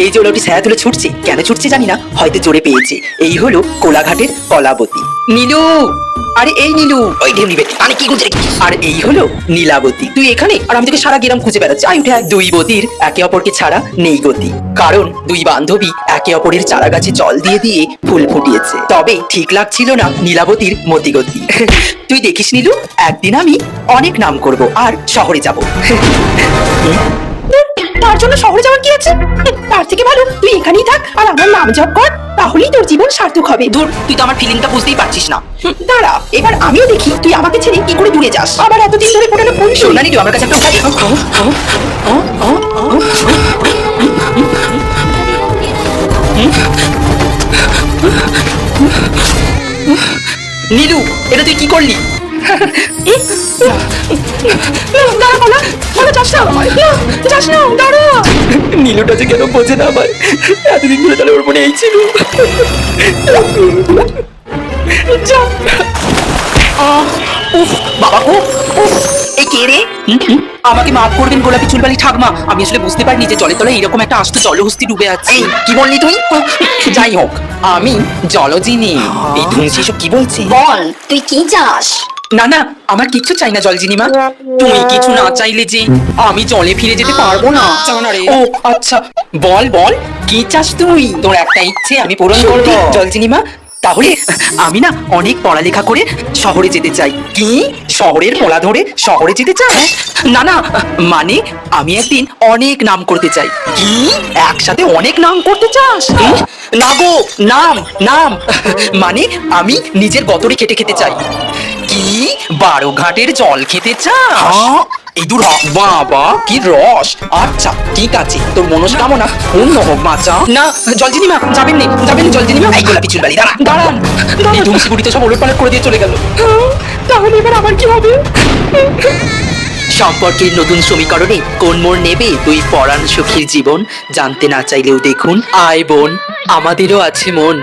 এই যে ওটি ছায়া তুলে ছুটছে, কেন ছুটছে জানি না, হয়তো জোরে পেয়েছে। এই হলো কোলাঘাটের কলাবতী। নীলু, আরে এই নীলু, ওই ঢেউ নিবে মানে কি গুজরে। আর এই হলো নীলাবতী। তুই এখানে আর আমি তোকে সারা গ্রাম খুঁজে বেড়াচ্ছি। আই উঠে আয়। দুই বতীর একে অপরকে ছাড়া নেই গতি, কারণ দুই বান্ধবী একে অপরের চারা গাছে জল দিয়ে দিয়ে ফুল ফুটিয়েছে। তবে ঠিক লাগছিল না নীলাবতীর মতিগতি। তুই দেখিস নীলু, একদিন আমি অনেক নাম করব আর শহরে যাব। তার জন্য শহরে যাওয়ার কি আছে? তার থেকে ভালো তুই এখানেই থাক আর আমার নাম জপ কর, তাহলেই তোর জীবন সার্থক হবে। ধুর, তুই তো আমার ফিলিংটা বুঝতেই পারছিস না। দাঁড়া, এবার আমিও দেখি তুই আমাকে ছেড়ে কি করে দূরে যাস। আবার এতদিন ধরে ফোটানো ফোন শোনা নি, আমার কাছে একটা নীলু, এটা তুই কি করলি? নীলুটা যে কেন বোঝে না আমার, এতদিন ধরে তাহলে ওর মনে এই ছিল। বাবা গো, এই কে রে? আমাকে মাফ করবেন গোলাপি চুলবালি ঠাকমা, আমি আসলে বুঝতে পারিনি যে জলের তলায় এরকম একটা আস্ত জলহস্তি ডুবে আছে। কি বললি তুই? যাই হোক, আমি জলজিনি। এই ধুনছি সব কি বলছি? বল তুই কি চাস? না না, আমার কিচ্ছু চাই না জলজিনিমা। তুমি কিছু না চাইলে যে আমি জলে ফিরে যেতে পারবো না। ও আচ্ছা, বল বল কি চাস তুই? তোর একটা ইচ্ছে আমি পূরণ করব জলজিনিমা। তাহলে আমি না অনেক পড়ালেখা করে শহরে যেতে চাই। কি? শহরের পোলা ধরে শহরে যেতে চাই? না না, মানে আমি একদিন অনেক নাম করতে চাই। কি? একসাথে অনেক নাম করতে চাস? না গো, নাম নাম মানে আমি নিজের গতরে খেটে খেতে চাই। কি? 12 ঘাটের জল খেতে চাস? এই দূর হ। বাবা কি রস! আচ্ছা ঠিক আছে, তোর মনস্কামনা পূর্ণ হোক বাচ্চা। না জলজিনিমা, যাবেন নে যাবেন জলজিনিমা। এই গোলাপি চুলবালি দাঁড়া দাঁড়ান। এই ধুমসি বুড়ি তো সব ওলটপালট করে দিয়ে চলে গেল। তাহলে এবার আবার কি হবে? সম্পর্কের নতুন সমীকরণে কোন মোড় নেবে দুই পরাণ সখীর জীবন, জানতে না চাইলেও দেখুন আয় বোন, আমাদেরও আছে মন।